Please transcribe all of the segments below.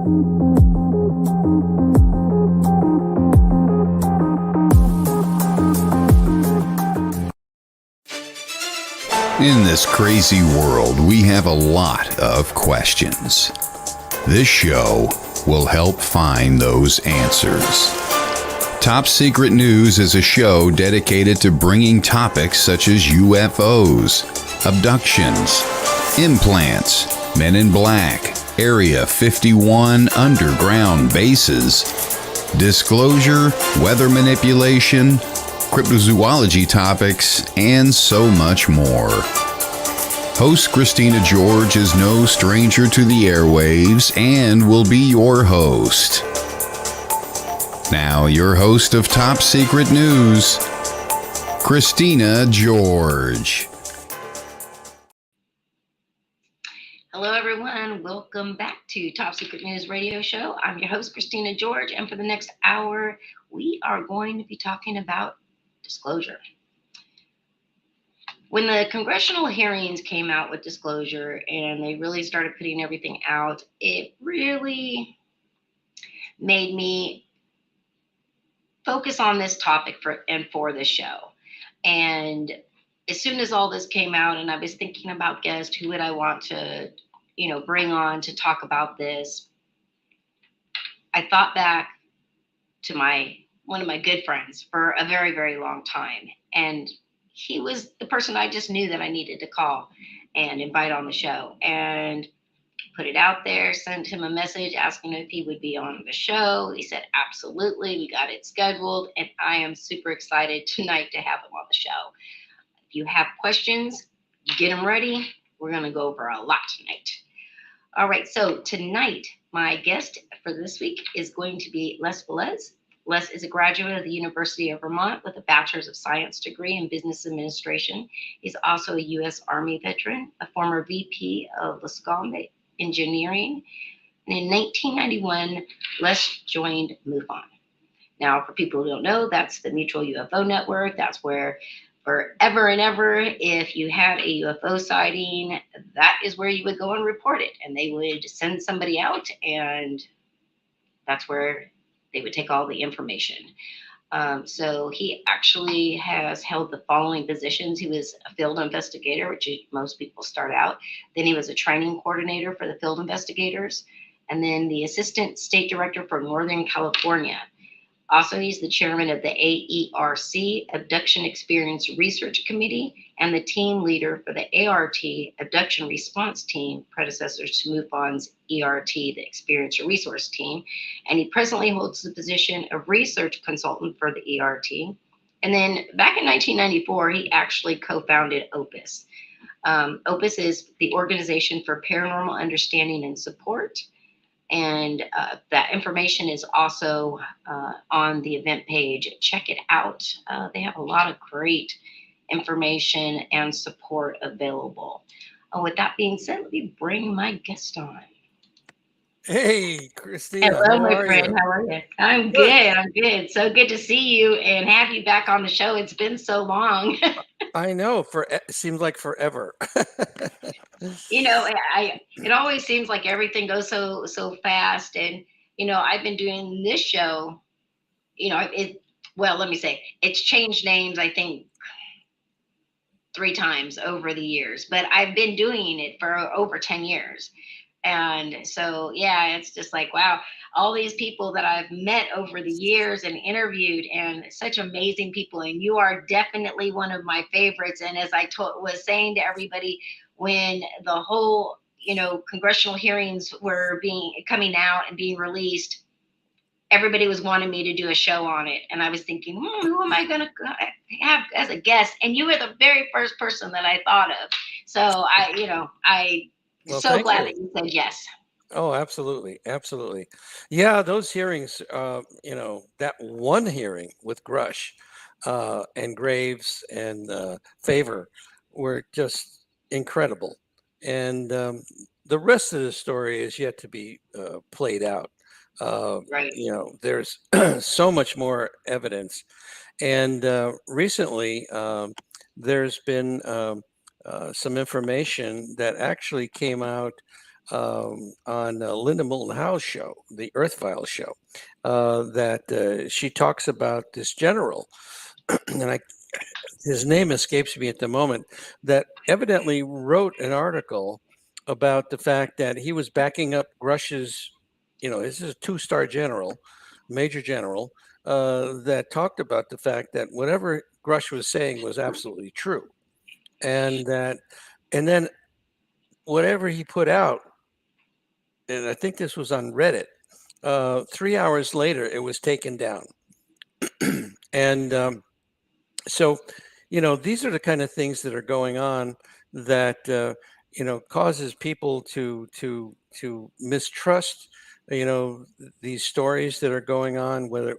In this crazy world, we have a lot of questions. This show will help find those answers. Top Secret News is a show dedicated to bringing topics such as UFOs, abductions, implants, Men in Black, Area 51 underground bases, disclosure, weather manipulation, cryptozoology topics, and so much more. Host Christina George is no stranger to the airwaves and will be your host. Now, your host of Top Secret News, Christina George. Hello, everyone. Welcome back to Top Secret News Radio Show. I'm your host, Christina George, and for the next hour, we are going to be talking about disclosure. When the congressional hearings came out with disclosure and they really started putting everything out, it really made me focus on this topic for this show. And as soon as all this came out and I was thinking about guests, who would I want to, bring on to talk about this, I thought back to one of my good friends for a very, very long time. And he was the person I just knew that I needed to call and invite on the show, and put it out there, sent him a message asking if he would be on the show. He said, absolutely. We got it scheduled. And I am super excited tonight to have him on the show. If you have questions, get them ready. We're going to go over a lot tonight. All right. So tonight, my guest for this week is going to be Les Velez. Les is a graduate of the University of Vermont with a Bachelor of Science degree in Business Administration. He's also a U.S. Army veteran, a former VP of Luscombe Engineering. And in 1991, Les joined MUFON. Now, for people who don't know, that's the Mutual UFO Network. That's where forever and ever, if you had a UFO sighting, that is where you would go and report it. And they would send somebody out, and that's where they would take all the information. So he actually has held the following positions. He was a field investigator, which most people start out. Then he was a training coordinator for the field investigators, and then the assistant state director for Northern California. Also, he's the chairman of the A.E.R.C, Abduction Experiencer Research Committee, and the team leader for the A.R.T, Abduction Response Team, predecessors to MUFON's E.R.T, the Experiencer Resource Team. And he presently holds the position of research consultant for the E.R.T. And then back in 1994, he actually co-founded OPUS. OPUS is the Organization for Paranormal Understanding and Support. And that information is also on the event page. Check it out. They have a lot of great information and support available. With that being said, let me bring my guest on. Hey, Christina. Hello, my friend. How are you? I'm good. I'm good. So good to see you and have you back on the show. It's been so long. I know. It seems like forever. It always seems like everything goes so fast. And, I've been doing this show, let me say, it's changed names, I think, 3 times over the years, but I've been doing it for over 10 years. And so, yeah, it's just like, wow, all these people that I've met over the years and interviewed, and such amazing people. And you are definitely one of my favorites. And as I was saying to everybody, when the whole, congressional hearings were coming out and being released, everybody was wanting me to do a show on it. And I was thinking, who am I going to have as a guest? And you were the very first person that I thought of. So Well, so glad that you said yes. Oh, absolutely. Absolutely. Yeah, those hearings, that one hearing with Grush and Graves and Favor were just incredible. And the rest of the story is yet to be played out. Right. There's so much more evidence. And recently, there's been some information that actually came out on Linda Moulton Howe's show, the Earth Files show, that she talks about this general, and his name escapes me at the moment, that evidently wrote an article about the fact that he was backing up Grush's, this is a two-star general, major general, that talked about the fact that whatever Grush was saying was absolutely true. And then whatever he put out, and I think this was on Reddit, 3 hours later, it was taken down. And so, these are the kind of things that are going on that causes people to mistrust these stories that are going on, whether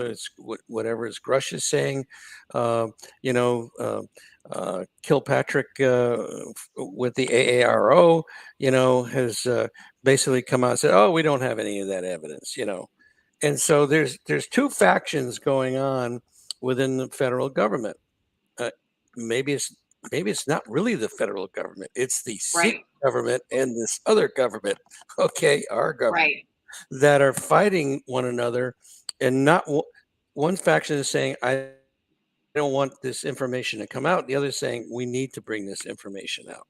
it's whatever is Grush is saying. Kilpatrick with the AARO has basically come out and said, oh, we don't have any of that evidence. And so there's two factions going on within the federal government. Maybe it's not really the federal government. It's the secret government and this other government, okay, our government, that are fighting one another. And not one faction is saying, I don't want this information to come out. The other is saying, we need to bring this information out.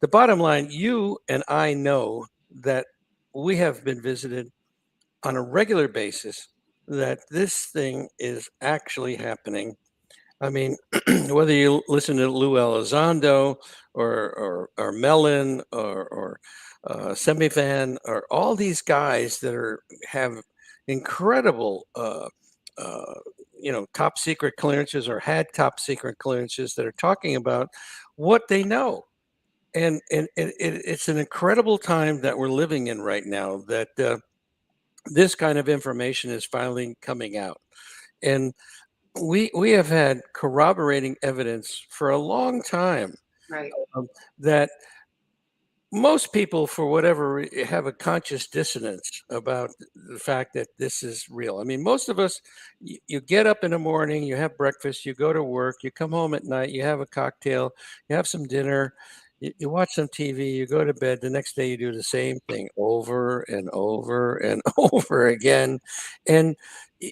The bottom line, you and I know that we have been visited on a regular basis, that this thing is actually happening. I mean, whether you listen to Lou Elizondo or Mellon or Semifan, or all these guys that have incredible top secret clearances or had top secret clearances that are talking about what they know. And it's an incredible time that we're living in right now, that this kind of information is finally coming out. And we have had corroborating evidence for a long time, that most people, for whatever, have a conscious dissonance about the fact that this is real. I mean, most of us, you get up in the morning, you have breakfast, you go to work, you come home at night, you have a cocktail, you have some dinner, you watch some TV, you go to bed. The next day, you do the same thing over and over and over again, and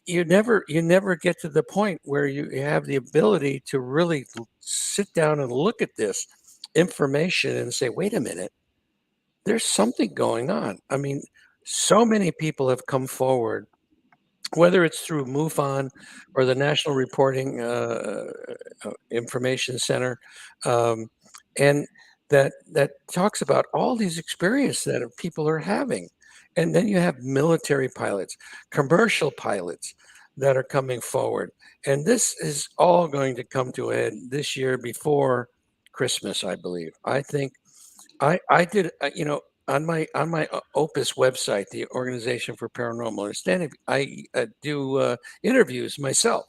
you never get to the point where you have the ability to really sit down and look at this information and say, wait a minute, there's something going on. I mean, so many people have come forward, whether it's through MUFON or the National Reporting Information Center, and that talks about all these experiences that people are having. And then you have military pilots, commercial pilots that are coming forward. And this is all going to come to a head this year before Christmas, I believe. I think I did, on my OPUS website, the Organization for Paranormal Understanding, I do interviews myself.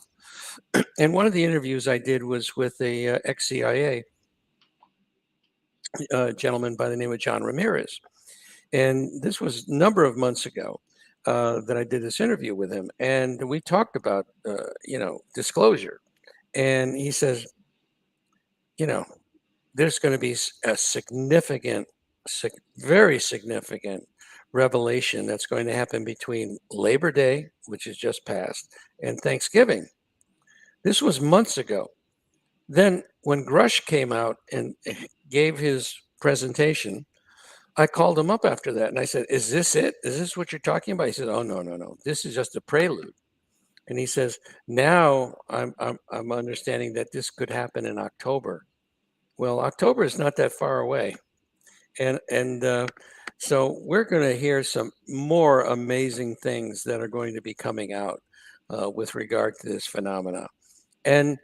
And one of the interviews I did was with a ex-CIA gentleman by the name of John Ramirez. And this was a number of months ago that I did this interview with him. And we talked about, disclosure. And he says, there's going to be a very significant revelation that's going to happen between Labor Day, which is just passed, and Thanksgiving. This was months ago. Then when Grush came out and gave his presentation, I called him up after that and I said, is this it? Is this what you're talking about? He said, oh, no. This is just a prelude. And he says, now I'm understanding that this could happen in October. Well, October is not that far away. And so we're going to hear some more amazing things that are going to be coming out with regard to this phenomena. And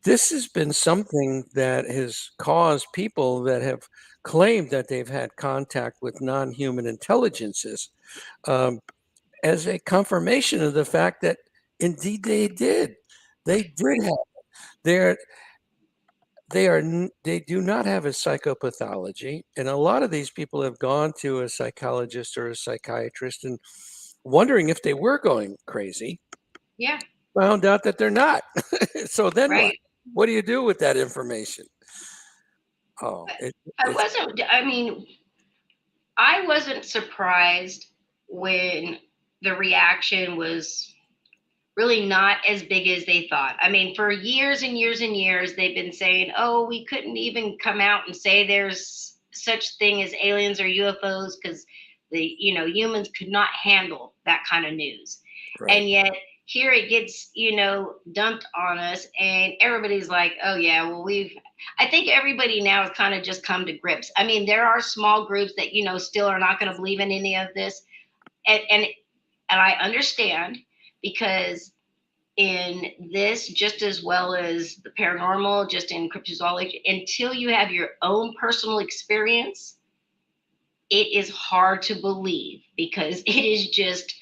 this has been something that has caused people that have claimed that they've had contact with non-human intelligences as a confirmation of the fact that indeed they did. They did have. They do not have a psychopathology, and a lot of these people have gone to a psychologist or a psychiatrist and wondering if they were going crazy. Yeah. Found out that they're not. So then what? What do you do with that information? Oh, I wasn't surprised when the reaction was really not as big as they thought. I mean, for years and years and years, they've been saying, oh, we couldn't even come out and say there's such thing as aliens or UFOs because the, humans could not handle that kind of news. Right. And yet here it gets, dumped on us and everybody's like, oh yeah, well, I think everybody now has kind of just come to grips. I mean, there are small groups that, still are not going to believe in any of this. And I understand because in this, just as well as the paranormal, just in cryptozoology, until you have your own personal experience, it is hard to believe because it is just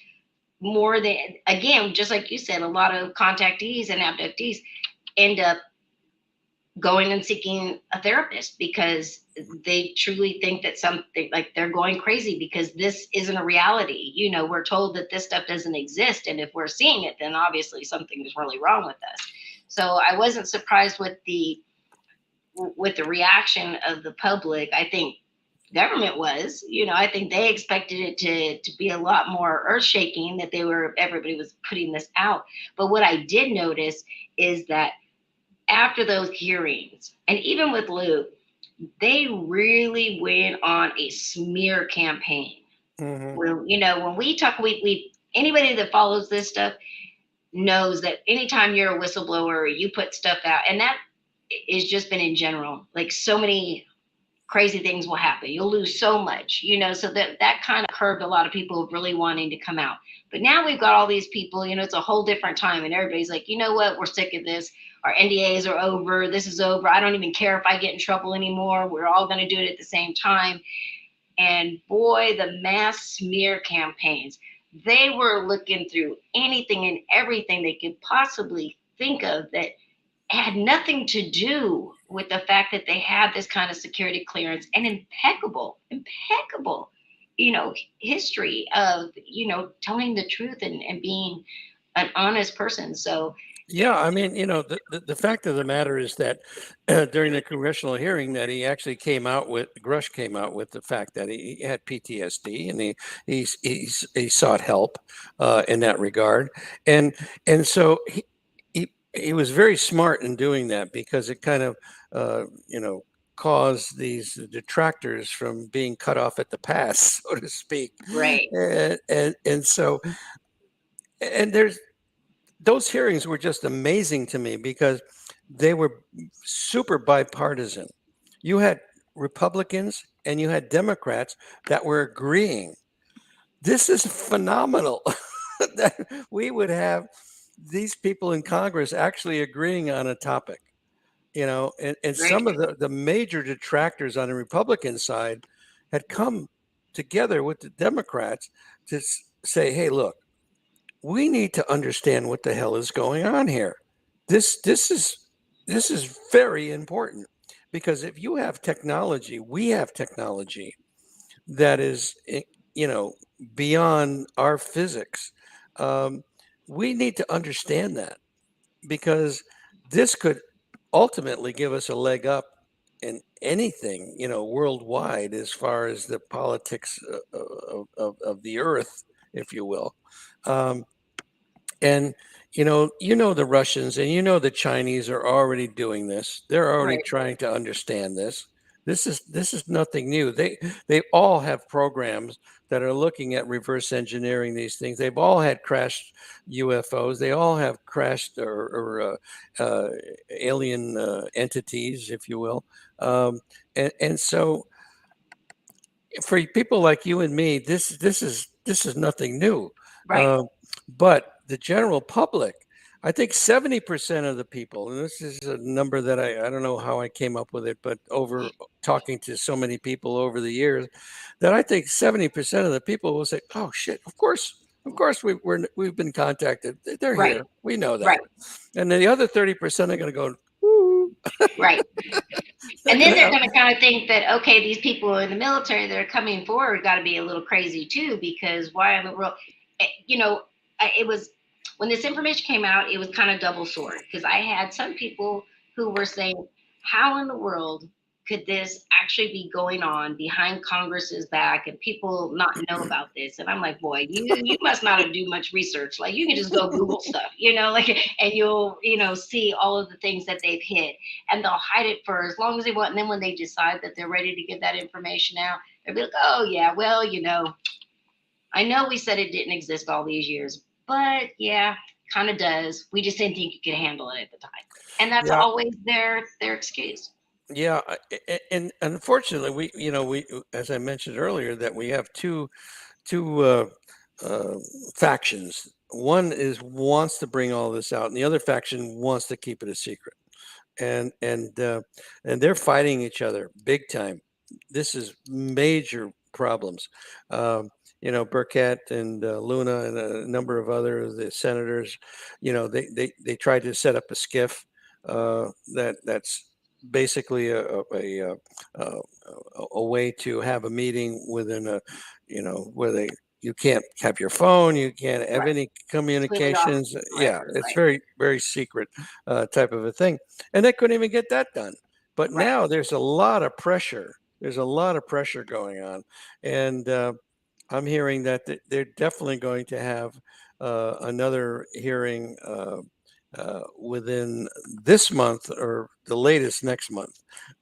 more than, again, just like you said, a lot of contactees and abductees end up going and seeking a therapist because they truly think that something, like, they're going crazy because this isn't a reality. We're told that this stuff doesn't exist, and if we're seeing it, then obviously something is really wrong with us. So I wasn't surprised with the reaction of the public. I think government was, I think they expected it to be a lot more earth shaking, that everybody was putting this out. But what I did notice is that after those hearings, and even with Luke, they really went on a smear campaign. Mm-hmm. When we talk, we anybody that follows this stuff knows that anytime you're a whistleblower, you put stuff out, and that is just been in general. Like, so many crazy things will happen. You'll lose so much, so that kind of curbed a lot of people really wanting to come out. But now we've got all these people, it's a whole different time, and everybody's like, you know what, we're sick of this. Our NDAs are over. This is over. I don't even care if I get in trouble anymore. We're all going to do it at the same time. And boy, the mass smear campaigns, they were looking through anything and everything they could possibly think of that had nothing to do with the fact that they had this kind of security clearance and impeccable, history of, telling the truth and being an honest person. So Yeah, I mean, the fact of the matter is that during the congressional hearing, that Grush came out with the fact that he had PTSD, and he sought help in that regard, and so he was very smart in doing that, because it kind of caused these detractors from being cut off at the pass, so to speak, right, and so there's those hearings were just amazing to me because they were super bipartisan. You had Republicans and you had Democrats that were agreeing. This is phenomenal that we would have these people in Congress actually agreeing on a topic, and right, some of the major detractors on the Republican side had come together with the Democrats to say, hey, look, we need to understand what the hell is going on here. This is very important, because if you have technology, we have technology that is, beyond our physics. Um, we need to understand that, because this could ultimately give us a leg up in anything, worldwide, as far as the politics of the earth, if you will. Um, and the Russians and the Chinese are already doing this. They're already right, trying to understand this. This is nothing new. They all have programs that are looking at reverse engineering these things. They've all had crashed UFOs. They all have crashed or alien entities, if you will. And so for people like you and me, this is nothing new. right, But the general public, I think 70% of the people, and this is a number that I don't know how I came up with it, but over talking to so many people over the years, that I think 70% of the people will say, "Oh shit, of course we've been contacted. They're right, here. We know that." right, And then the other 30% are going to go, "Woo." right. They're And going then to they're have, going to kind of think that, okay, these people in the military that are coming forward got to be a little crazy too, because why in the world, it was, when this information came out, it was kind of double sword, because I had some people who were saying, how in the world could this actually be going on behind Congress's back and people not know about this? And I'm like, boy, you must not have do much research. Like, you can just go Google stuff, like, and you'll, see all of the things that they've hid, and they'll hide it for as long as they want. And then when they decide that they're ready to give that information out, they'll be like, oh yeah, well, I know we said it didn't exist all these years, but yeah, kind of does. We just didn't think you could handle it at the time. And that's Yeah, always their excuse. yeah, and unfortunately, we, as I mentioned earlier, that we have two uh, factions. One is wants to bring all this out, and the other faction wants to keep it a secret. And they're fighting each other big time. This is major problems. Burkett and Luna and a number of other the senators, they tried to set up a skiff that's basically a way to have a meeting within where you can't have your phone, you can't have Right. any Clear it off communications. Yeah, forever. it's Right. very, very secret type of a thing. And they couldn't even get that done. But Right. now there's a lot of pressure. There's a lot of pressure going on. And I'm hearing that they're definitely going to have another hearing within this month or the latest next month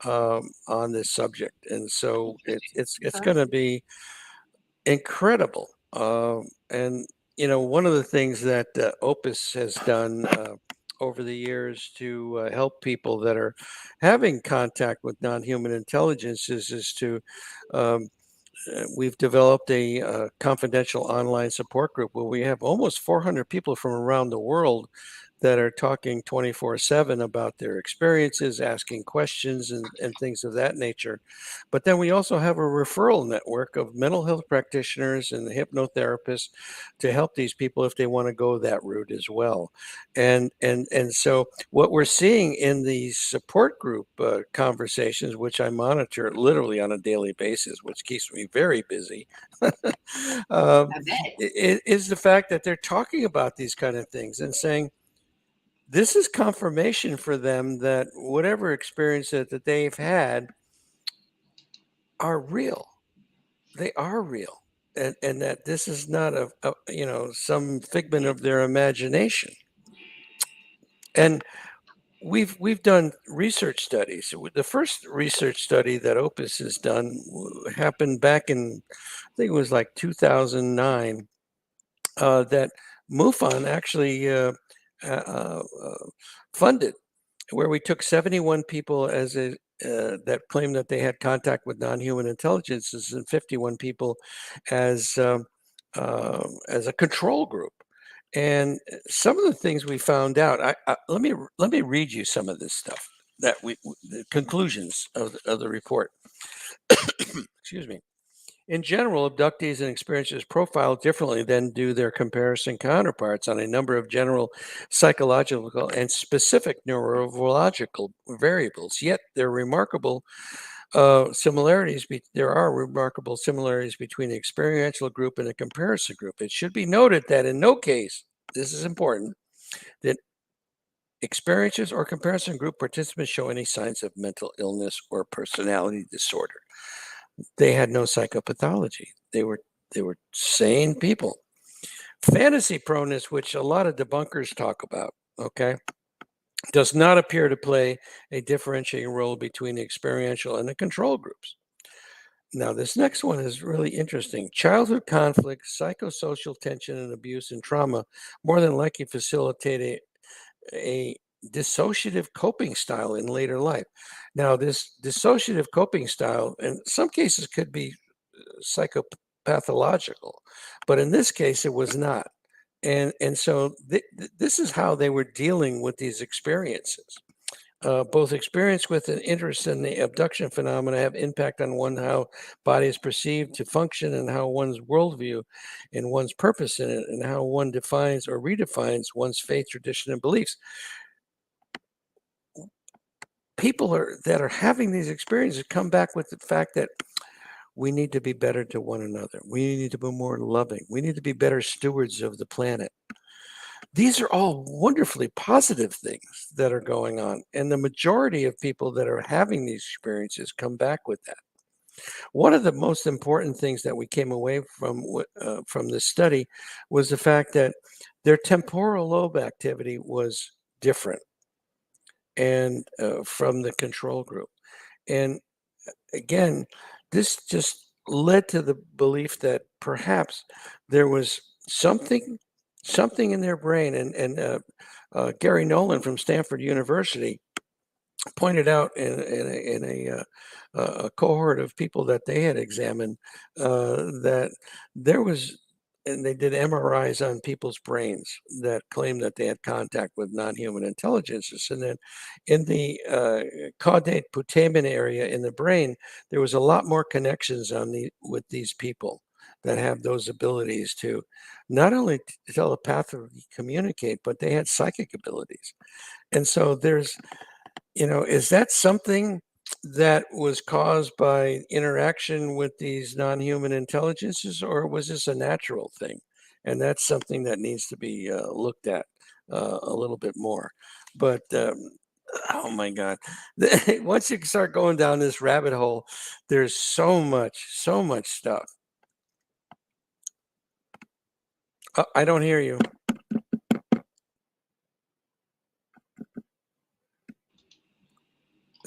on this subject. And so it's Okay. going to be incredible. And one of the things that Opus has done over the years to help people that are having contact with non-human intelligence is to um, we've developed a confidential online support group where we have almost 400 people from around the world that are talking 24/7 about their experiences, asking questions and things of that nature. But then we also have a referral network of mental health practitioners and hypnotherapists to help these people if they want to go that route as well. And so what we're seeing in these support group conversations, which I monitor literally on a daily basis, which keeps me very busy, um, I bet. is the fact that they're talking about these kind of things and saying, this is confirmation for them that whatever experience that they've had are real. They are real. And that this is not some figment of their imagination. And we've done research studies. The first research study that Opus has done happened back in, I think it was like 2009, that MUFON actually funded, where we took 71 people that claimed that they had contact with non-human intelligences and 51 people as a control group. And some of the things we found out, let me read you some of this stuff that the conclusions of the report. Excuse me. In general, abductees and experiencers profile differently than do their comparison counterparts on a number of general psychological and specific neurological variables. Yet there are remarkable similarities between the experiential group and the comparison group. It should be noted that in no case, this is important, that experiencers or comparison group participants show any signs of mental illness or personality disorder. They had no psychopathology. They were sane people. Fantasy proneness, which a lot of debunkers talk about, okay, does not appear to play a differentiating role between the experiential and the control groups. Now, this next one is really interesting. Childhood conflict, psychosocial tension, and abuse and trauma more than likely facilitate a dissociative coping style in later life. Now, this dissociative coping style, in some cases, could be psychopathological, but in this case, it was not. And so this is how they were dealing with these experiences. Both experience with and interest in the abduction phenomena have impact on one how body is perceived to function and how one's worldview and one's purpose in it and how one defines or redefines one's faith, tradition, and beliefs. People that are having these experiences come back with the fact that we need to be better to one another. We need to be more loving. We need to be better stewards of the planet. these are all wonderfully positive things that are going on. And the majority of people that are having these experiences come back with that. One of the most important things that we came away from this study was the fact that their temporal lobe activity was different and from the control group. And again, this just led to the belief that perhaps there was something in their brain. And Gary Nolan from Stanford University pointed out in a cohort of people that they had examined that there was, and they did MRIs on people's brains that claimed that they had contact with non-human intelligences. And then in the caudate putamen area in the brain, there was a lot more connections with these people that have those abilities to not only telepathically communicate, but they had psychic abilities. And so there's, is that something that was caused by interaction with these non-human intelligences, or was this a natural thing? And that's something that needs to be looked at a little bit more. But oh my God, once you start going down this rabbit hole, there's so much stuff. I don't hear you.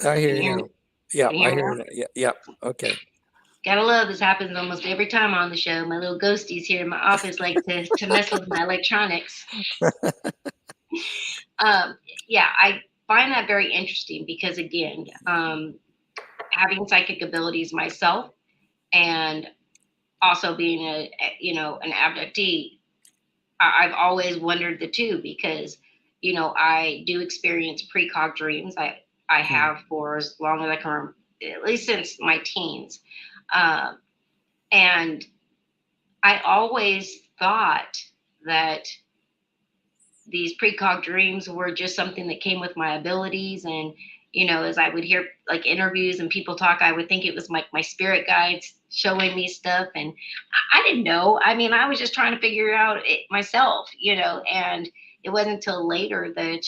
I hear you now. Yeah, I hear you. Yeah, yeah. Okay. Gotta love this. Happens almost every time on the show. My little ghosties here in my office like to mess with my electronics. Yeah, I find that very interesting because again, having psychic abilities myself and also being an abductee, I've always wondered the two because I do experience precog dreams. I have for as long as I can remember, at least since my teens. And I always thought that these precog dreams were just something that came with my abilities. And, as I would hear like interviews and people talk, I would think it was my spirit guides showing me stuff. And I didn't know. I mean, I was just trying to figure out it myself, and it wasn't until later that,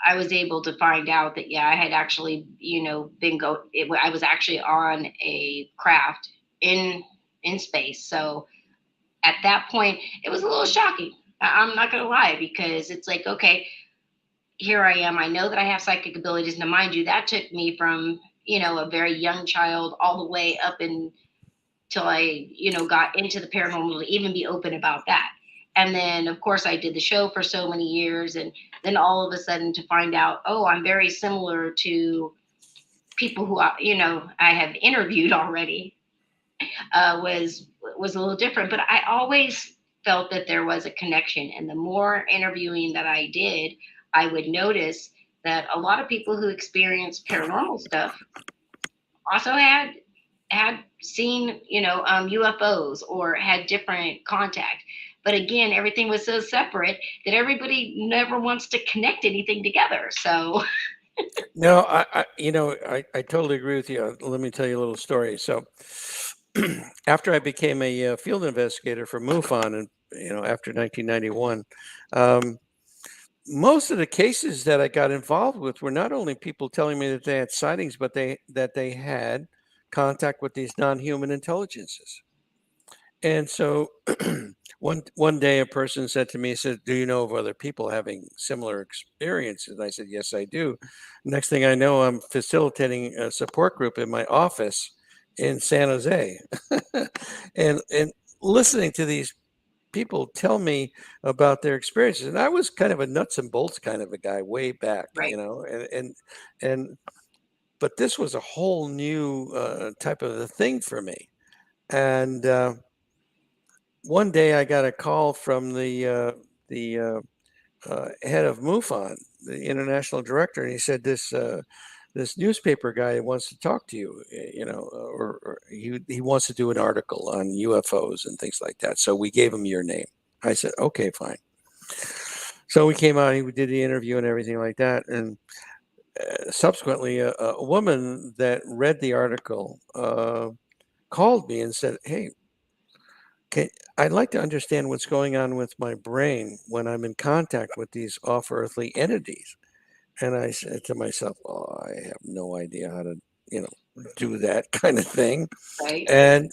I was able to find out that, yeah, I had actually, I was actually on a craft in space. So at that point, it was a little shocking. I'm not going to lie, because it's like, okay, here I am. I know that I have psychic abilities. Now, mind you, that took me from, a very young child all the way up until I, got into the paranormal to even be open about that. And then, of course, I did the show for so many years. And then all of a sudden to find out, oh, I'm very similar to people who, I have interviewed already was a little different. But I always felt that there was a connection. And the more interviewing that I did, I would notice that a lot of people who experienced paranormal stuff also had seen, UFOs or had different contact. But again, everything was so separate that everybody never wants to connect anything together. So no, I totally agree with you. Let me tell you a little story. So after I became a field investigator for MUFON, and after 1991, most of the cases that I got involved with were not only people telling me that they had sightings, but that they had contact with these non-human intelligences. And so one day a person said to me, said, "Do you know of other people having similar experiences?" And I said, "Yes, I do." Next thing I know, I'm facilitating a support group in my office in San Jose. and listening to these people tell me about their experiences. And I was kind of a nuts and bolts kind of a guy way back, right. And but this was a whole new type of a thing for me. And one day I got a call from the head of MUFON, the international director, and he said, this newspaper guy wants to talk to you, or he wants to do an article on UFOs and things like that. So we gave him your name. I said, okay, fine. So we came out, we did the interview and everything like that. And subsequently, a woman that read the article called me and said, "Hey, I'd like to understand what's going on with my brain when I'm in contact with these off-earthly entities. And I said to myself, "Oh, I have no idea how to, you know, do that kind of thing." Right. And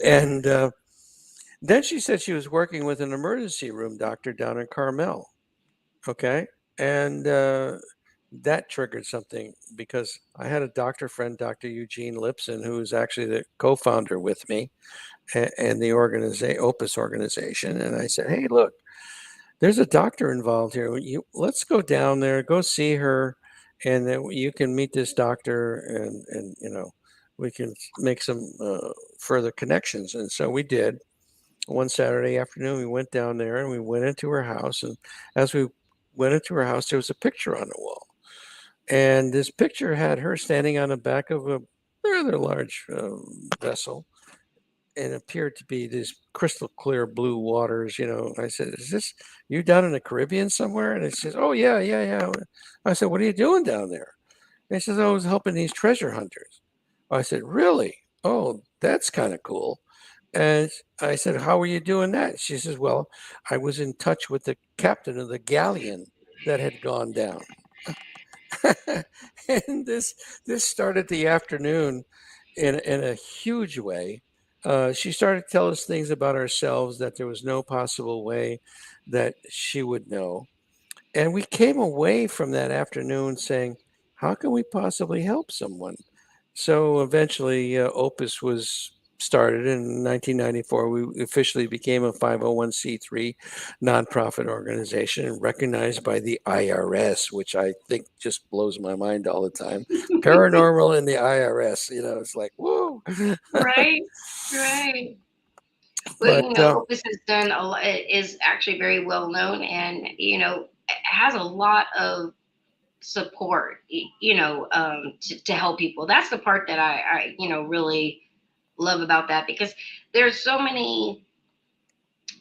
then she said she was working with an emergency room doctor down in Carmel. Okay, and that triggered something because I had a doctor friend, Dr. Eugene Lipson, who is actually the co-founder with me and the organization, OPUS organization. And I said, "Hey, look, there's a doctor involved here. Let's go down there, go see her, and then you can meet this doctor, and you know, we can make some further connections." And so we did. One Saturday afternoon, we went down there and we went into her house. And as we went into her house, there was a picture on the wall. And this picture had her standing on the back of a rather large vessel and appeared to be these crystal clear blue waters. You know, I said, "Is this you down in the Caribbean somewhere?" And it says, "Oh, yeah, yeah, yeah." I said, "What are you doing down there?" And he says, "Oh, I was helping these treasure hunters." I said, "Really? Oh, that's kind of cool." And I said, "How were you doing that?" She says, "Well, I was in touch with the captain of the galleon that had gone down." And this started the afternoon in a huge way. She started to tell us things about ourselves that there was no possible way that she would know. And we came away from that afternoon saying, how can we possibly help someone? So eventually, Opus was started in 1994. We officially became a 501c3 nonprofit organization and recognized by the IRS, which I think just blows my mind all the time. Paranormal and the IRS, you know, it's like, whoa. Right. Right. Well, But you know, Opus has done a lot, is actually very well known, and you know, has a lot of support. You know, to help people. That's the part that I you know really love about that, because there's so many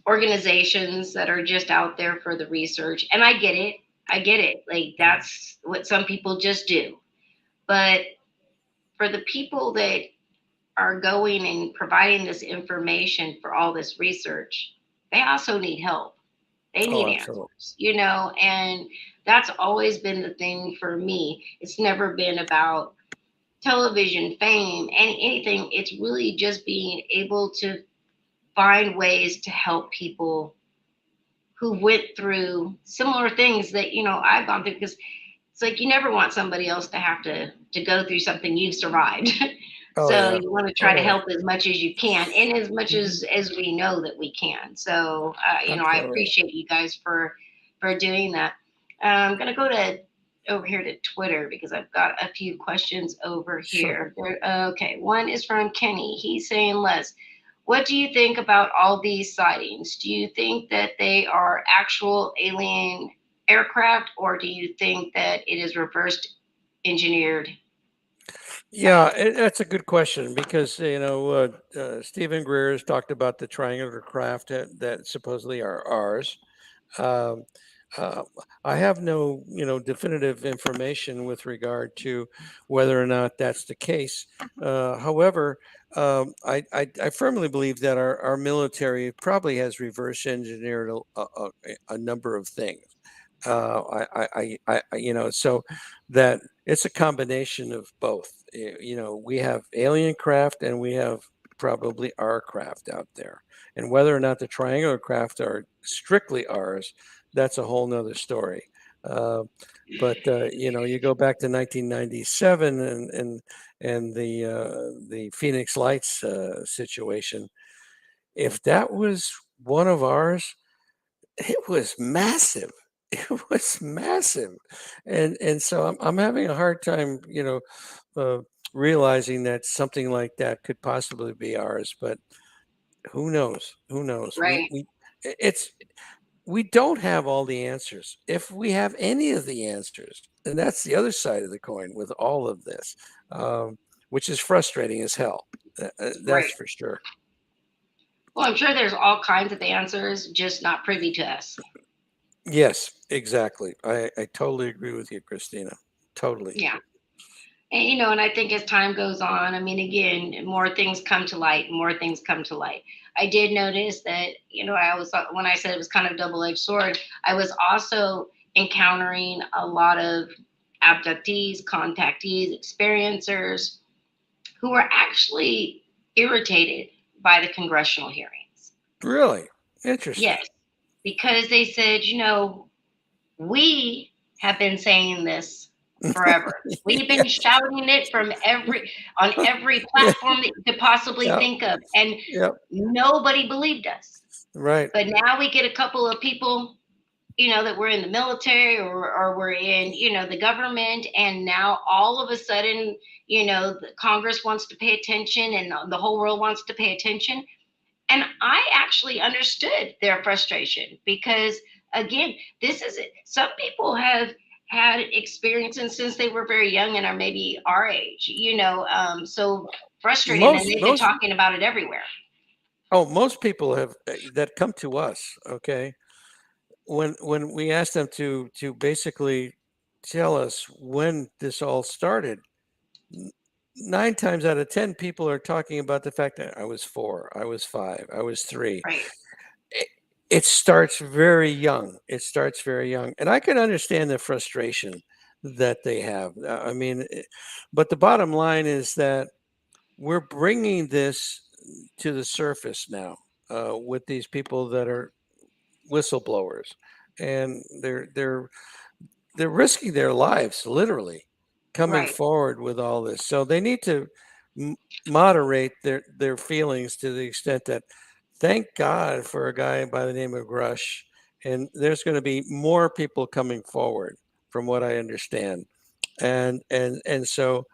organizations that are just out there for the research, and I get it. I get it. Like that's what some people just do, but for the people that are going and providing this information for all this research, they also need help. They oh, need absolutely. answers, you know, and that's always been the thing for me. It's never been about television, fame, anything. It's really just being able to find ways to help people who went through similar things that, you know, I've gone through, because it's like you never want somebody else to have to go through something you've survived. Oh So yeah. you want to try to Oh help as much as you can, and as much yeah. as we know that we can. So you know, I Absolutely. appreciate you guys for doing that. I'm gonna go to over here to Twitter because I've got a few questions over Sure. here. Okay, one is from Kenny. He's saying, Les, what do you think about all these sightings? Do you think that they are actual alien aircraft, or do you think that it is reversed engineered Yeah, sightings? that's a good question because you know Stephen Greer has talked about the triangular craft that supposedly are ours. Um, uh, I have no, you know, definitive information with regard to whether or not that's the case. However, I firmly believe that our military probably has reverse engineered a number of things. You know, so that it's a combination of both. You know, we have alien craft and we have probably our craft out there. And whether or not the triangular craft are strictly ours, that's a whole nother story. Uh, but you know, you go back to 1997 and the Phoenix Lights situation. If that was one of ours, it was massive. It was massive, and so I'm having a hard time, you know, uh, realizing that something like that could possibly be ours. But who knows? Who knows? Right, It's we don't have all the answers. If we have any of the answers, and that's the other side of the coin with all of this, which is frustrating as hell. That's right. for sure. Well, I'm sure there's all kinds of answers, just not privy to us. Yes, exactly. I totally agree with you, Christina. Totally Yeah. agree. And, and I think as time goes on, I mean, again, more things come to light, more things come to light. I did notice that, I was, when I said it was kind of double-edged sword, I was also encountering a lot of abductees, contactees, experiencers who were actually irritated by the congressional hearings. Really interesting. Yes, because they said, we have been saying this forever. We've been shouting it from on every Yeah, platform that you could possibly yeah, think of, and yeah. nobody believed us. Right. But now we get a couple of people, that we're in the military, or we're in, the government, and now all of a sudden, the Congress wants to pay attention, and the whole world wants to pay attention. And I actually understood their frustration because, again, this is it. Some people have had experiences since they were very young and are maybe our age, so frustrating, and Most they've been most talking about it everywhere. most people have that come to us. Okay, when we ask them to basically tell us when this all started, 9 times out of 10 people are talking about the fact that I was 4, I was 5, I was 3. Right. it, it starts very young. It starts very young, and I can understand the frustration that they have. I mean, but the bottom line is that we're bringing this to the surface now, with these people that are whistleblowers, and they're risking their lives, literally, coming Right. forward with all this. So they need to m- moderate their feelings to the extent that, thank God for a guy by the name of Grush, and there's going to be more people coming forward, from what I understand. And so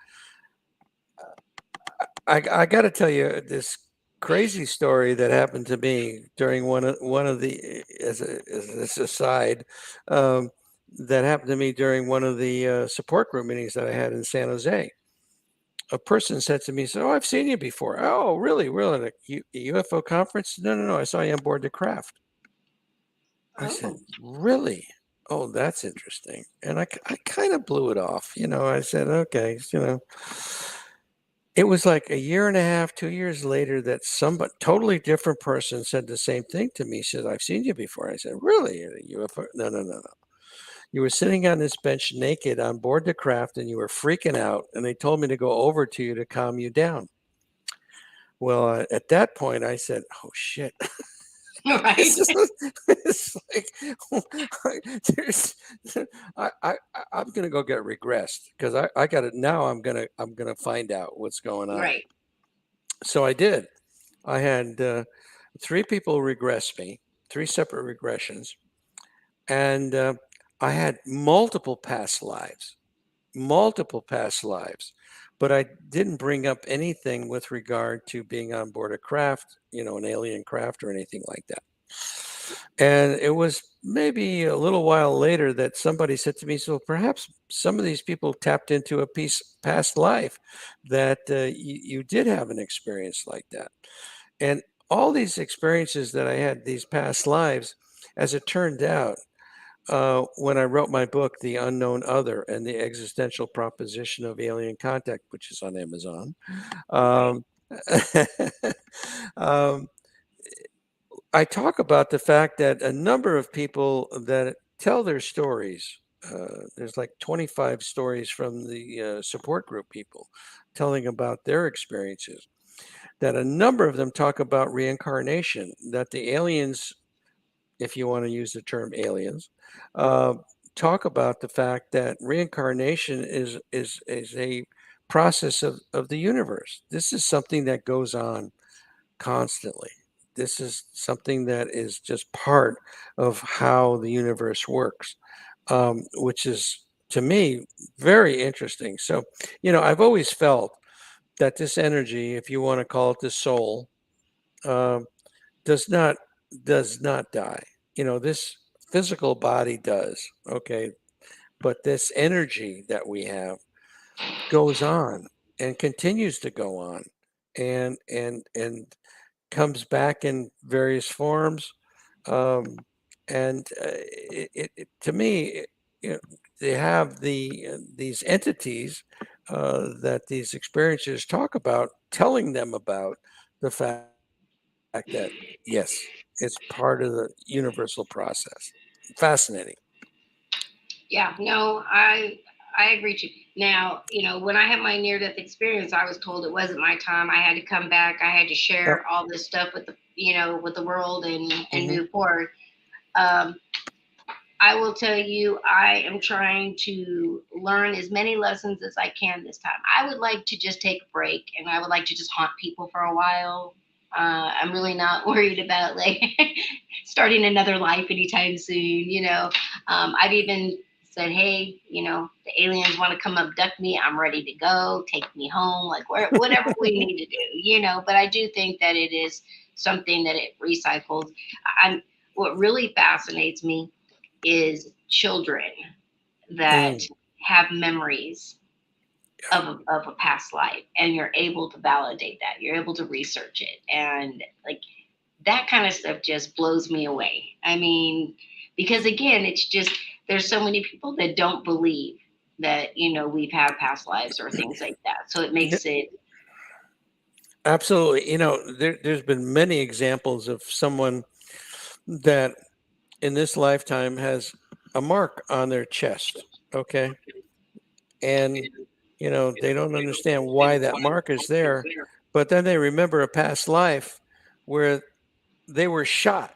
I got to tell you this crazy story that happened to me during one of the, as this aside, um, that happened to me during one of the support group meetings that I had in San Jose. A person said to me, "So, oh, I've seen you before." "Oh, really? Really? Like UFO conference?" "No, no, no. I saw you on board the craft." I said, Oh. "Really? Oh, that's interesting." And I kind of blew it off. I said, "Okay, It was like a year and a half, 2 years later that somebody totally different person said the same thing to me. She said, "I've seen you before." I said, "Really? A UFO?" "No, no, no, no. You were sitting on this bench naked on board the craft and you were freaking out, and they told me to go over to you to calm you down." Well, at that point, I said, "Oh shit!" Right. It's just, it's like, there's, I'm gonna go get regressed because I got it now. I'm gonna find out what's going on. Right. So I did. I had 3 people regress me, 3 separate regressions, and I had multiple past lives, but I didn't bring up anything with regard to being on board a craft, an alien craft or anything like that. And it was maybe a little while later that somebody said to me, "So perhaps some of these people tapped into a past life that you did have an experience like that." And all these experiences that I had, these past lives, as it turned out, when I wrote my book, The Unknown Other and the Existential Proposition of Alien Contact, which is on Amazon, Right. um, um, I talk about the fact that a number of people that tell their stories, there's like 25 stories from the support group people telling about their experiences, that a number of them talk about reincarnation, that the aliens, if you want to use the term aliens, uh, talk about the fact that reincarnation is a process of the universe. This is something that goes on constantly. This is something that is just part of how the universe works, which is, to me, very interesting. So, I've always felt that this energy, if you want to call it the soul, um, does not die. This physical body does, okay, but this energy that we have goes on and continues to go on, and comes back in various forms, um, and to me, they have these entities that these experiencers talk about, telling them about the fact that, yes, it's part of the universal process. Fascinating. Yeah, no, I agree with you. Now, when I had my near death experience, I was told it wasn't my time. I had to come back. I had to Yep. share all this stuff with the world and Hmm. move forward. Um, I will tell you, I am trying to learn as many lessons as I can this time. I would like to just take a break, and I would like to just haunt people for a while. I'm really not worried about like starting another life anytime soon. I've even said, hey, the aliens want to come abduct me. I'm ready to go. Take me home, like whatever we need to do. But I do think that it is something that it recycles. I'm What really fascinates me is children that Mm. have memories of a past life, and you're able to validate that, you're able to research it, and like that kind of stuff just blows me away. I mean, because again, it's just there's so many people that don't believe that we've had past lives or things like that, so it Yeah, makes it. absolutely. There's been many examples of someone that in this lifetime has a mark on their chest. Okay. And, they don't understand why that mark is there. But then they remember a past life where they were shot.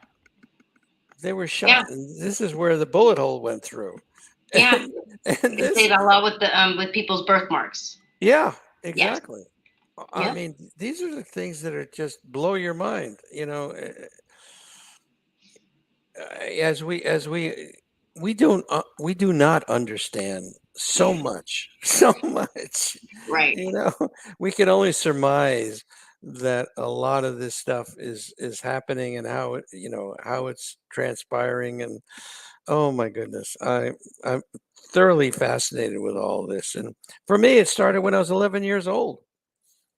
They were Yeah, shot. And this is where the bullet hole went through. yeah, And, and they say this, that a lot with the with people's birthmarks. yeah, Yes. exactly. I Yep. mean, these are the things that are just blow your mind. We do not understand so much, so much. Right. You know, we can only surmise that a lot of this stuff is happening and how it's transpiring. And oh my goodness, I'm thoroughly fascinated with all this. And for me, it started when I was 11 years old,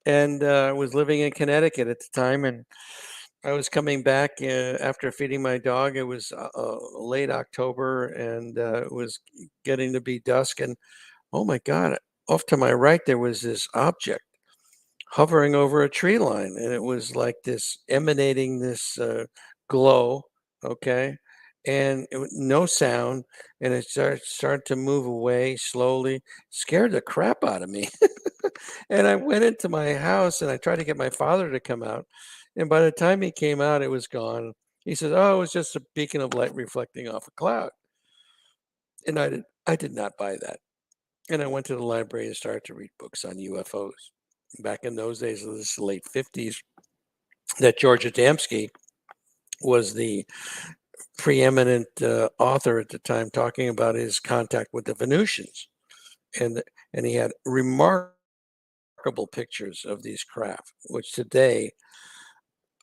and I was living in Connecticut at the time, and I was coming back after feeding my dog. It was late October, and it was getting to be dusk. And oh my God, off to my right, there was this object hovering over a tree line, and it was like this emanating this glow. Okay. And no sound, and it started to move away slowly, scared the crap out of me. And I went into my house and I tried to get my father to come out. And by the time he came out, it was gone. He said, "Oh, it was just a beacon of light reflecting off a cloud." And I did not buy that. And I went to the library and started to read books on UFOs. Back in those days, this is the late 50s, that George Adamski was the preeminent author at the time, talking about his contact with the Venusians. And, and he had remarkable pictures of these craft, which today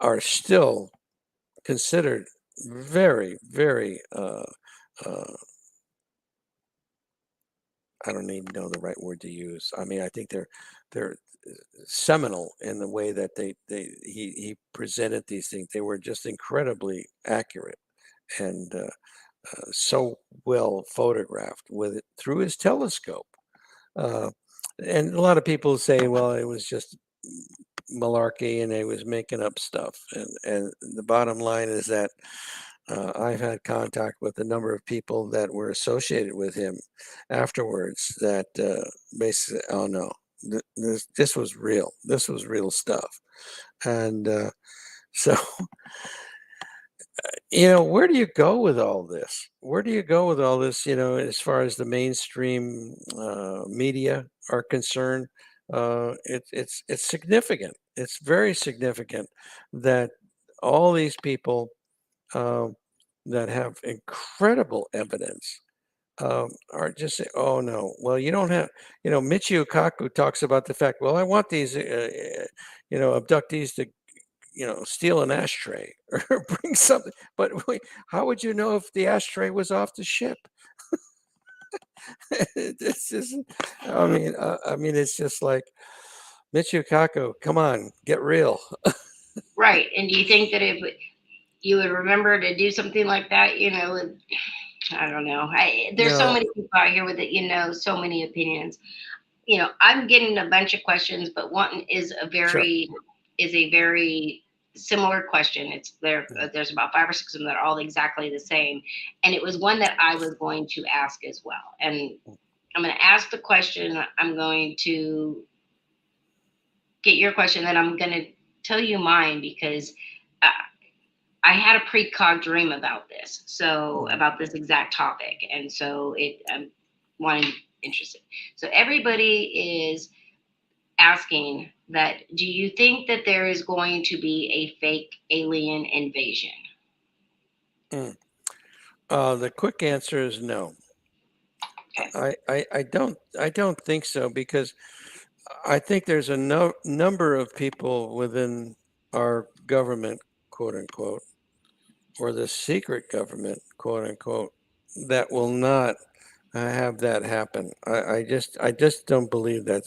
are still considered very, very, uh, I don't even know the right word to use. I mean, I think they're seminal in the way that he presented these things. They were just incredibly accurate, and so well photographed with it through his telescope. Uh, and a lot of people say, well, it was just malarkey and he was making up stuff. And the bottom line is that I've had contact with a number of people that were associated with him afterwards that basically, oh no, this was real. This was real stuff. And so, where do you go with all this? Where do you go with all this, as far as the mainstream media are concerned? It's significant. It's very significant that all these people um, that have incredible evidence are just say, "Oh no, well you don't have." Michio Kaku talks about the fact. Well, I want these, abductees to, steal an ashtray or bring something. But wait, how would you know if the ashtray was off the ship? This is, I mean, it's just like Michio Kaku. Come on, get real. Right. And do you think that if you would remember to do something like that, I don't know. There's so No, many people out here with it, so many opinions. I'm getting a bunch of questions, but one is a Sure. very similar question. It's there. There's about 5 or 6 of them that are all exactly the same, and it was one that I was going to ask as well. And I'm going to ask the question. I'm going to get your question, then I'm going to tell you mine because uh, I had a precog dream about this, so about this exact topic, and so I'm wanting interested. So everybody is asking that, do you think that there is going to be a fake alien invasion? Mm. The quick answer is no. Okay. I don't think so, because I think there's a number of people within our government, quote unquote, or the secret government, quote unquote, that will not have that happen. I just don't believe that.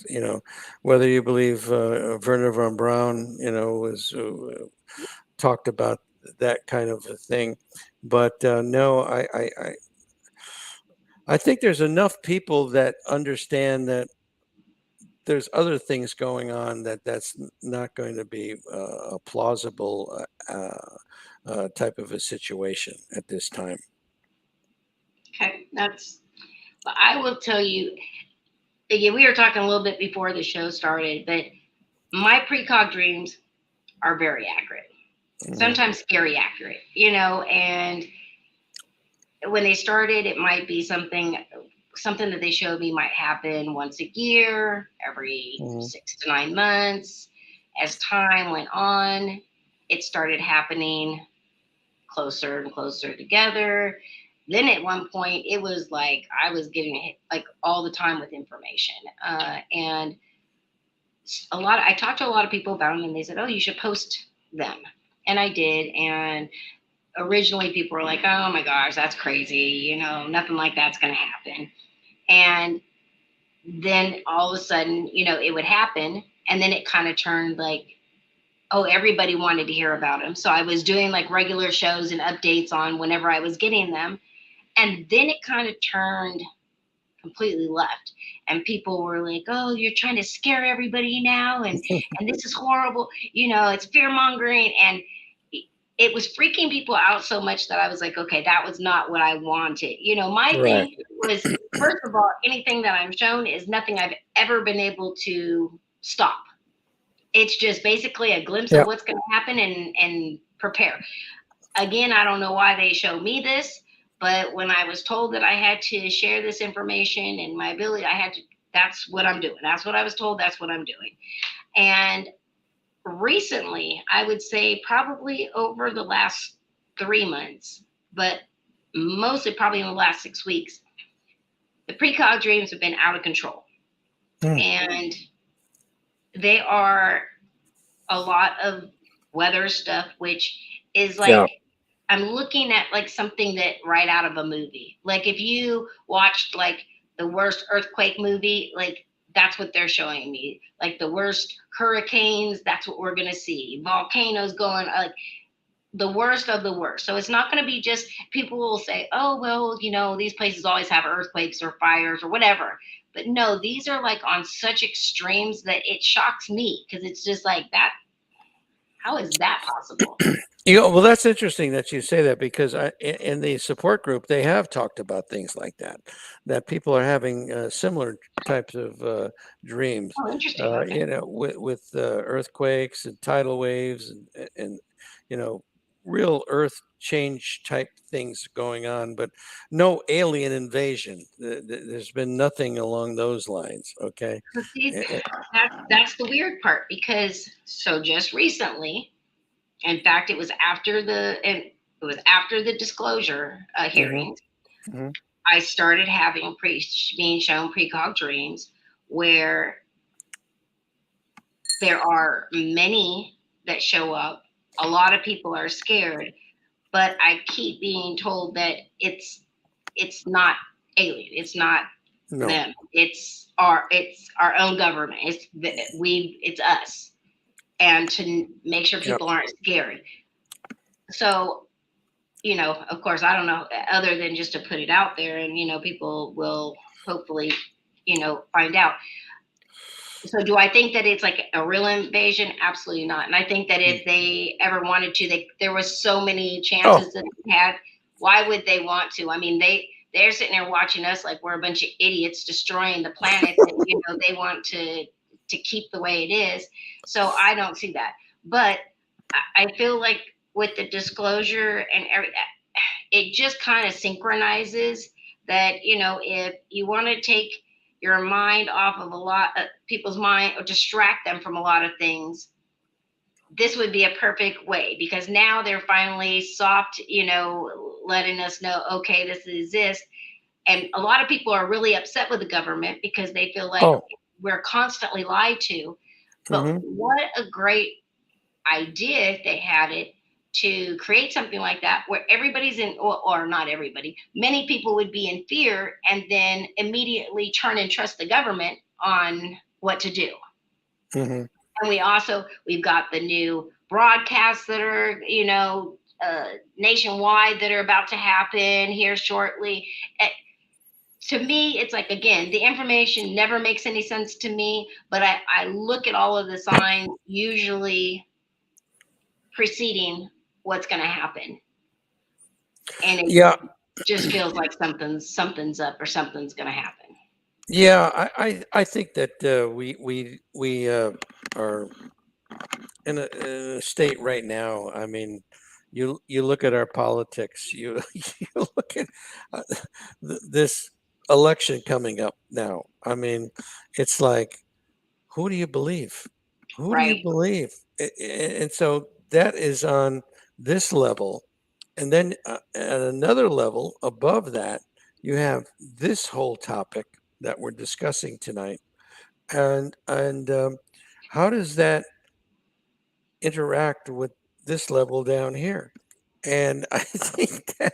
Whether you believe Werner von Braun, was talked about that kind of a thing, but no, I think there's enough people that understand that there's other things going on, that's not going to be a plausible type of a situation at this time. Okay, but I will tell you, again, we were talking a little bit before the show started, but my precog dreams are very accurate, Mhm. sometimes scary accurate, and when they started, it might be something that they showed me might happen once a year, every Mhm. 6 to 9 months. As time went on, it started happening closer and closer together. Then at one point, it was like I was getting hit like all the time with information, and I talked to a lot of people about them, and they said, "Oh, you should post them," and I did, and originally people were like, "Oh my gosh, that's crazy, nothing like that's going to happen." And then all of a sudden, it would happen, and then it kind of turned like, oh, everybody wanted to hear about him. So I was doing like regular shows and updates on whenever I was getting them, and then it kind of turned completely left, and people were like, "Oh, you're trying to scare everybody now, and this is horrible. It's fear mongering." And it was freaking people out so much that I was like, okay, that was not what I wanted. My Right. thing was, first of all, anything that I'm shown is nothing I've ever been able to stop. It's just basically a glimpse of Yeah. what's going to happen, and prepare. Again, I don't know why they showed me this, but when I was told that I had to share this information and my ability, that's what I'm doing. That's what I was told. That's what I'm doing. And recently, I would say probably over the last 3 months, but mostly probably in the last 6 weeks, the precog dreams have been out of control. Mm. And they are a lot of weather stuff, which is Yeah. like, I'm looking at like something that right out of a movie. Like if you watched like the worst earthquake movie, like that's what they're showing me. Like the worst hurricanes, that's what we're gonna see. Volcanoes going, like the worst of the worst. So it's not going to be just, people will say, oh, well, these places always have earthquakes or fires or whatever. But no, these are like on such extremes that it shocks me, because it's just like that. How is that possible? Well, that's interesting that you say that, because in the support group, they have talked about things like that people are having similar types of dreams, Oh, interesting. Okay. with earthquakes and tidal waves, and you know, real earth change type things going on, but no alien invasion. There's been nothing along those lines. Okay. So see, Eh, eh, that's the weird part, because so just recently, in fact, it was after the disclosure mhm, hearings, mhm. I started having being shown precog dreams where there are many that show up. A lot of people are scared, but I keep being told that it's not alien. It's not No. them. It's our own government. It's us, and to make sure Yep. people aren't scared. So of course, I don't know, other than just to put it out there, and people will hopefully find out. So do I think that it's like a real invasion? Absolutely not. And I think that Mm. if they ever wanted to, there was so many Oh, chances that they had. Why would they want to? I mean, they're sitting there watching us like we're a bunch of idiots destroying the planet that they want to keep the way it is. So I don't see that. But I feel like with the disclosure and it just kind of synchronizes that if you want to take your mind off of a lot of people's mind or distract them from a lot of things, this would be a perfect way because now they're finally soft, letting us know, okay, this is this. And a lot of people are really upset with the government because they feel like oh. we're constantly lied to. But Hmm. what a great idea if they had it to create something like that where everybody's in, or not everybody, many people would be in fear and then immediately turn and trust the government on what to do. Hmm. And we've got the new broadcasts that are, nationwide that are about to happen here shortly. To me, it's like, again, the information never makes any sense to me, but I look at all of the signs usually preceding what's going to happen, and it Yeah, just feels like something's up or something's going to happen. yeah. I think that we are in a state right now. I mean, you look at our politics. You you look at uh, this election coming up now. I mean, it's like, who do you believe? Who do you Right. believe? And so that is on this level, and then at another level above that, you have this whole topic that we're discussing tonight, and how does that interact with this level down here? And I think that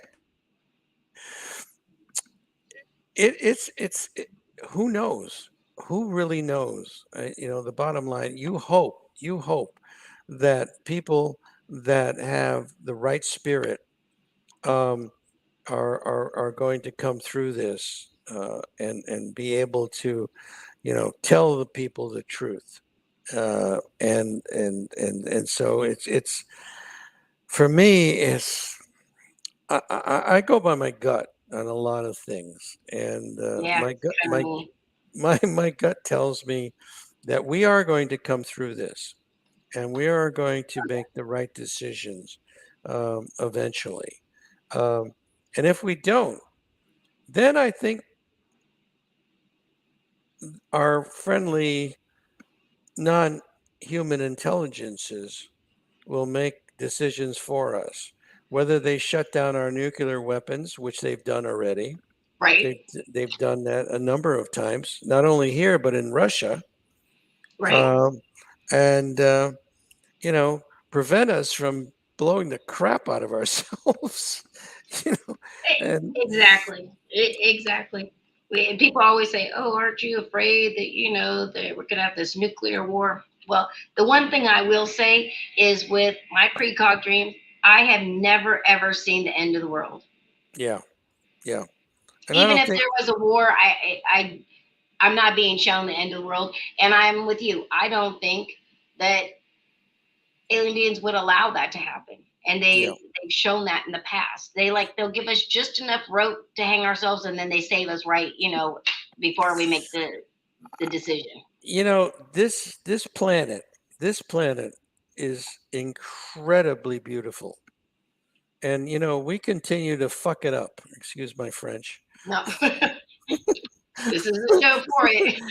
who knows? Who really knows? The bottom line, you hope that people that have the right spirit um, are going to come through this and be able to, tell the people the truth. And so it's for me, I go by my gut on a lot of things, and Yeah, my it's gut kind of me. my gut tells me that we are going to come through this, and we are going to make the right decisions eventually. Um, and if we don't, then I think our friendly non-human intelligences will make decisions for us, whether they shut down our nuclear weapons, which they've done already. Right. They've done that a number of times, not only here but in Russia, Right. um, and you know, prevent us from blowing the crap out of ourselves. you know, and Exactly. Exactly. And people always say, "Oh, aren't you afraid that that we're going to have this nuclear war?" Well, the one thing I will say is, with my precog dream, I have never ever seen the end of the world. yeah, yeah, and I Even don't if think there was a war, I'm not being shown the end of the world. And I'm with you. I don't think that alien beings would allow that to happen. And yeah. they've shown that in the past. They'll give us just enough rope to hang ourselves, and then they save us right, before we make the decision. This planet is incredibly beautiful, and we continue to fuck it up. Excuse my French. No, this is a show for it.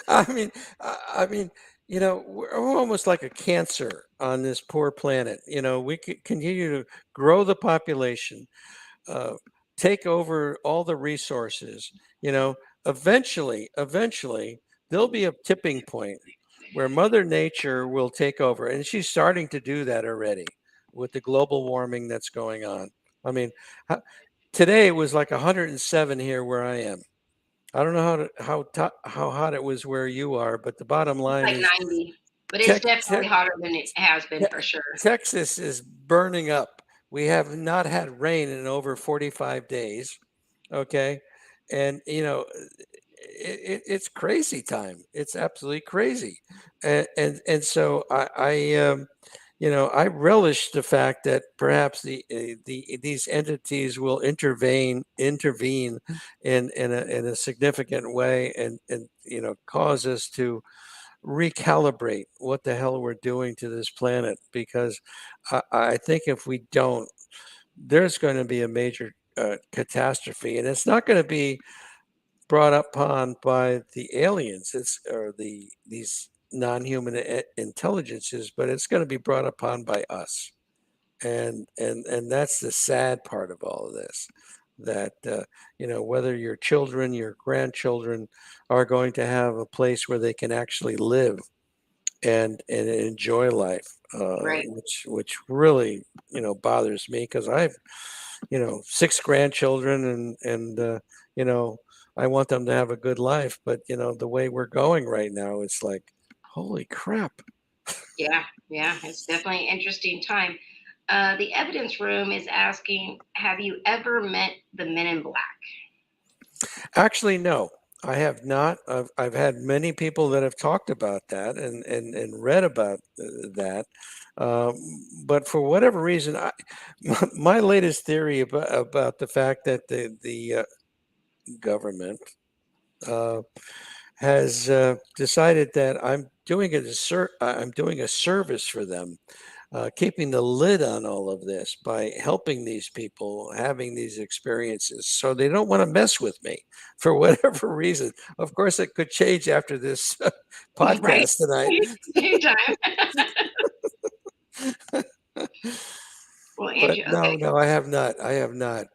I mean, I mean, we're almost like a cancer on this poor planet. We could continue to grow the population, uh, take over all the resources. You know, eventually, there'll be a tipping point where Mother Nature will take over, and she's starting to do that already with the global warming that's going on. I mean, ho- today it was like 107 here where I am. I don't know how hot it was where you are, but the bottom It's line like is 90, but it's Tex definitely Tex hotter than it has been Te- for sure. Texas is burning up. We have not had rain in over 45 days. Okay. And, it's crazy time. It's absolutely crazy, and so I relish the fact that perhaps these entities will intervene in a significant way, and cause us to recalibrate what the hell we're doing to this planet, because I think if we don't, there's going to be a major catastrophe, and it's not going to be brought upon by the aliens, or these non-human intelligences, but it's going to be brought upon by us, and that's the sad part of all of this. That whether your children, your grandchildren, are going to have a place where they can actually live and enjoy life, Right. which really bothers me, because I've six grandchildren, and you know I want them to have a good life, but the way we're going right now, it's like, holy crap. Yeah, yeah, it's definitely an interesting time. The evidence room is asking, have you ever met the Men in Black? Actually, no, I have not. I've had many people that have talked about that, and read about that. Um, but for whatever reason, my latest theory about the fact that the government uh, has decided that I'm doing a service for them, keeping the lid on all of this by helping these people having these experiences, so they don't want to mess with me for whatever reason. Of course, it could change after this Right. podcast tonight. Same time. Well, But Andrew, no, okay. no, I have not,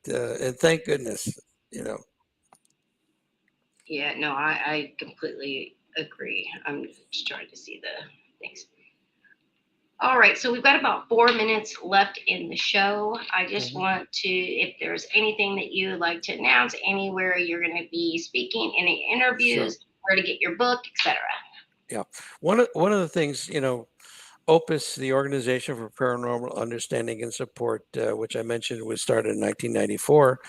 and thank goodness. you know Yeah, no, I completely agree. I'm just trying to see the things. All right, so we've got about 4 minutes left in the show. I just Mhm. want to, if there's anything that you would like to announce, anywhere you're going to be speaking, any Sure. interviews, where to get your book, etc. Yeah. One of the things, OPUS, the Organization for Paranormal Understanding and Support, which I mentioned was started in 1994.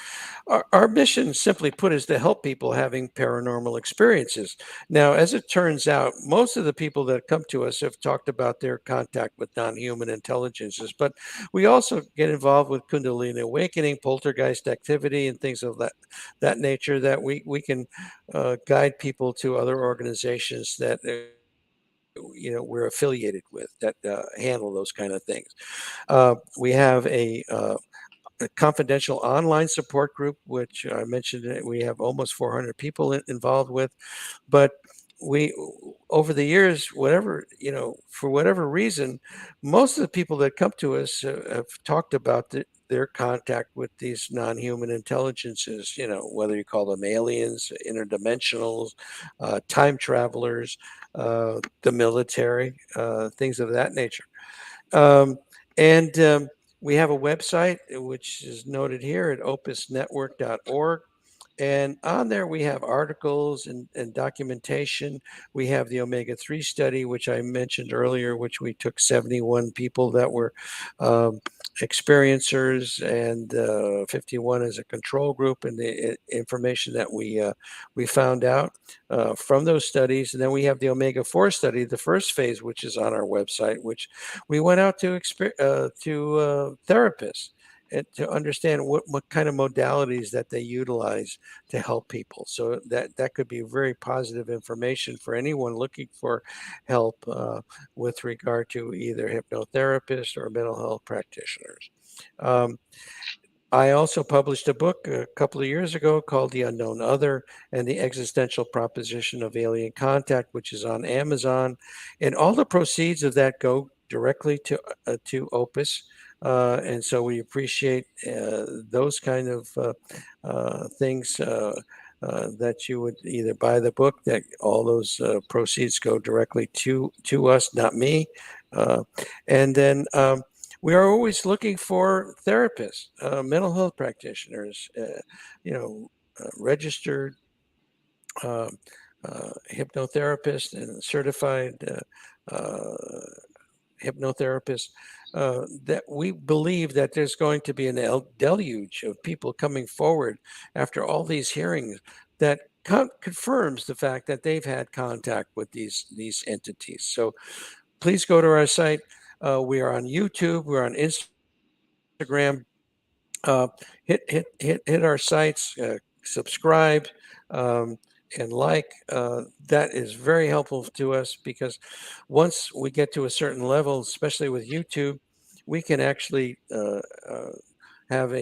Our mission, simply put, is to help people having paranormal experiences. Now, as it turns out, most of the people that come to us have talked about their contact with non-human intelligences, but we also get involved with Kundalini awakening, poltergeist activity, and things of that nature, that we can guide people to other organizations that we're affiliated with, that handle those kind of things. We have a confidential online support group, which I mentioned that we have almost 400 people involved with. But we, over the years, for whatever reason, most of the people that come to us have talked about their contact with these non-human intelligences, whether you call them aliens, interdimensionals, time travelers, the military, things of that nature. Um, and we have a website, which is noted here at opusnetwork.org. And on there, we have articles and documentation. We have the Omega 3 study, which I mentioned earlier, which we took 71 people that were um, experiencers, and 51 as a control group, and the information that we found out from those studies. And then we have the Omega 4 study, the first phase, which is on our website, which we went out to therapists, and to understand what kind of modalities that they utilize to help people. So that could be very positive information for anyone looking for help with regard to either hypnotherapists or mental health practitioners. Um, I also published a book a couple of years ago called The Unknown Other and the Existential Proposition of Alien Contact, which is on Amazon. And all the proceeds of that go directly to Opus. And so we appreciate those kind of things, that you would either buy the book, that all those proceeds go directly to us, not me. Uh, and then we are always looking for therapists, mental health practitioners, registered uh, hypnotherapists and certified hypnotherapists. That we believe that there's going to be an deluge of people coming forward after all these hearings that confirms the fact that they've had contact with these entities. So please go to our site. We are on YouTube. We're on Instagram. Hit our sites. Subscribe. And like. That is very helpful to us, because once we get to a certain level, especially with YouTube, we can actually have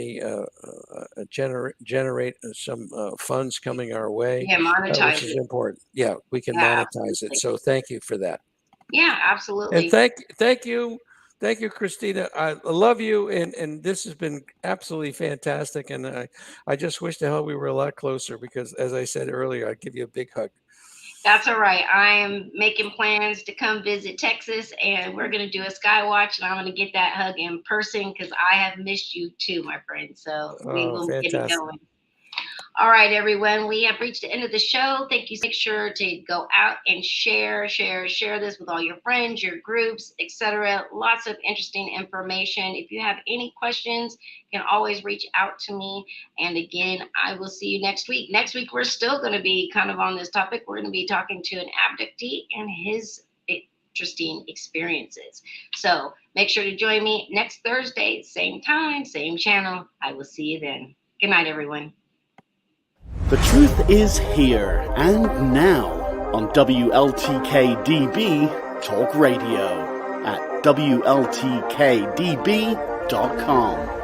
generate some funds coming our way, Yeah, monetize which is it. important. Yeah, we can Yeah, monetize it. So thank you for that. Yeah, And absolutely. thank you, Christina. I love you, and this has been absolutely fantastic. And I just wish to hell we were a lot closer, because, as I said earlier, I'd give you a big hug. That's all right. I am making plans to come visit Texas, and we're going to do a sky watch, and I'm going to get that hug in person, because I have missed you too, my friend. So we Oh, will get it fantastic. going. All right, everyone. We have reached the end of the show. Thank you. Make sure to go out and share this with all your friends, your groups, etc. Lots of interesting information. If you have any questions, you can always reach out to me. And again, I will see you next week. Next week, we're still going to be kind of on this topic. We're going to be talking to an abductee and his interesting experiences. So make sure to join me next Thursday, same time, same channel. I will see you then. Good night, everyone. The truth is here and now on WLTK-DB Talk Radio at WLTK-DB.com.